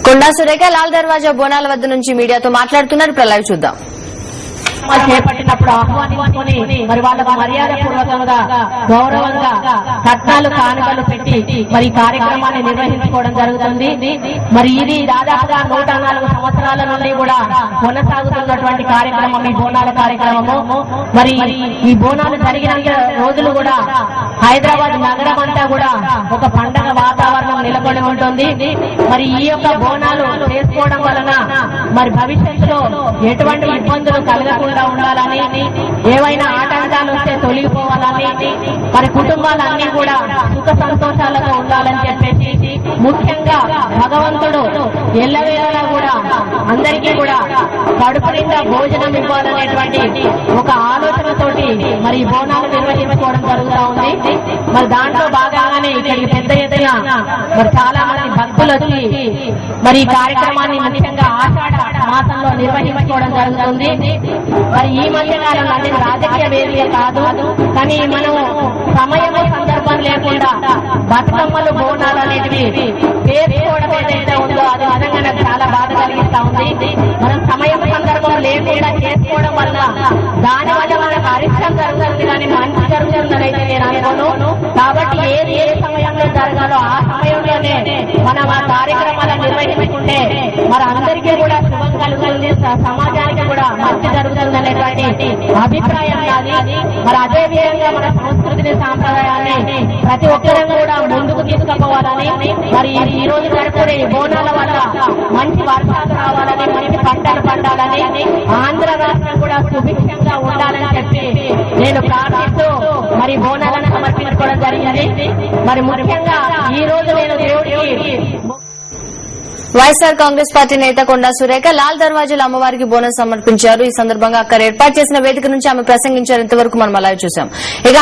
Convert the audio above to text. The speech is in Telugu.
కొండా సురేఖ లాల్ దర్వాజా బోనాల వద్ద నుంచి మీడియాతో మాట్లాడుతున్నారు. ప్రళయ్ చూద్దాం. చేపట్టినప్పుడు ఆహ్వానించుకుని మరి వాళ్ళకు మర్యాద పూర్వకంగా గౌరవంగా కట్నాలు కానుకలు పెట్టి మరి కార్యక్రమాన్ని నిర్వహించుకోవడం జరుగుతుంది. మరి ఇది దాదాపుగా 104 సంవత్సరాల నుండి కూడా కొనసాగుతున్నటువంటి కార్యక్రమం ఈ బోనాల కార్యక్రమము. మరి ఈ బోనాలు జరిగినంత రోజులు కూడా హైదరాబాద్ నగరం అంతా కూడా ఒక పండగ వాతావరణం నెలకొని ఉంటుంది. మరి ఈ యొక్క బోనాలు చేసుకోవడం వలన మరి భవిష్యత్తులో ఎటువంటి ఇబ్బందులు కలగకుండా ఉండాలని, ఏవైనా ఆటంకాలు వస్తే తొలగిపోవాలని, మరి కుటుంబాలన్నీ కూడా సుఖ సంతోషాలతో ఉండాలని చెప్పేసి ముఖ్యంగా భగవంతుడు ఎల్లవేళలా కూడా అందరికీ కూడా కడుపు నిండా భోజనం ఇవ్వాలనేటువంటి ఒక ఆలోచనతోటి మరి బోనాలు నిర్వహించుకోవడం జరుగుతూ ఉంది. మరి దాంట్లో భాగంగానే ఇక్కడికి పెద్ద ఎత్తున మరి చాలా మంది భక్తులు వచ్చి మరి ఈ కార్యక్రమాన్ని ముఖ్యంగా ఆషాఢ మాసంలో నిర్వహించుకోవడం జరుగుతుంది. మరి ఈ మధ్య కాలంలో అంటే రాజకీయ వేదిక కాదు, కానీ మనం సమయము సందర్భం లేకుండా బతుకమ్మలు బోనాలు అనేటివి చేసుకోవడం ఏదైతే ఉందో అది నిజంగా నాకు చాలా బాధ కలిగిస్తా ఉంది. మనం సమయం సందర్భం లేకుండా చేసుకోవడం వల్ల దాని వల్ల మనకు అరిష్టం జరుగుతుంది, కానీ మంచి జరుగుతుందని అయితే నేను అనుకోను. కాబట్టి ఏది ఏ సమయంలో జరగాలో ఆ సమయంలోనే మనం ఆ కార్యక్రమాలను నిర్వహించుకుంటే మరి అందరికీ కూడా శుభం కలుగుతుంది, సమాజానికి కూడా మంచి జరుగుతుంది అనేటువంటి అభిప్రాయం నాది. మరి అదే విధంగా మన సంస్కృతిని సాంప్రదాయాన్ని ప్రతి ఒక్కరం కూడా ముందుకు తీసుకుపోవాలని, మరి ఈ రోజు జరుపుకునే ఈ బోనాల వల్ల మంచి వర్షాలు రావాలని, మంచి పంటలు పండాలని, ఆంధ్ర రాష్ట్రం కూడా సుభిక్షంగా ఉండాలని చెప్పి నేను ప్రార్థిస్తూ మరి బోనాలను సమర్పించుకోవడం జరిగింది. మరి ముఖ్యంగా ఈ రోజు నేను దేవుడికి వైఎస్ఆర్ కాంగ్రెస్ పార్టీ నేత కొండా సురేఖ లాల్ దర్వాజాల అమ్మవారికి బోనస్ సమర్పించారు. ఈ సందర్భంగా అక్కడ ఏర్పాటు చేసిన వేదిక నుంచి ఆమె ప్రసంగించారు. ఇంతవరకు మనం లైవ్ చూసాం. ఇక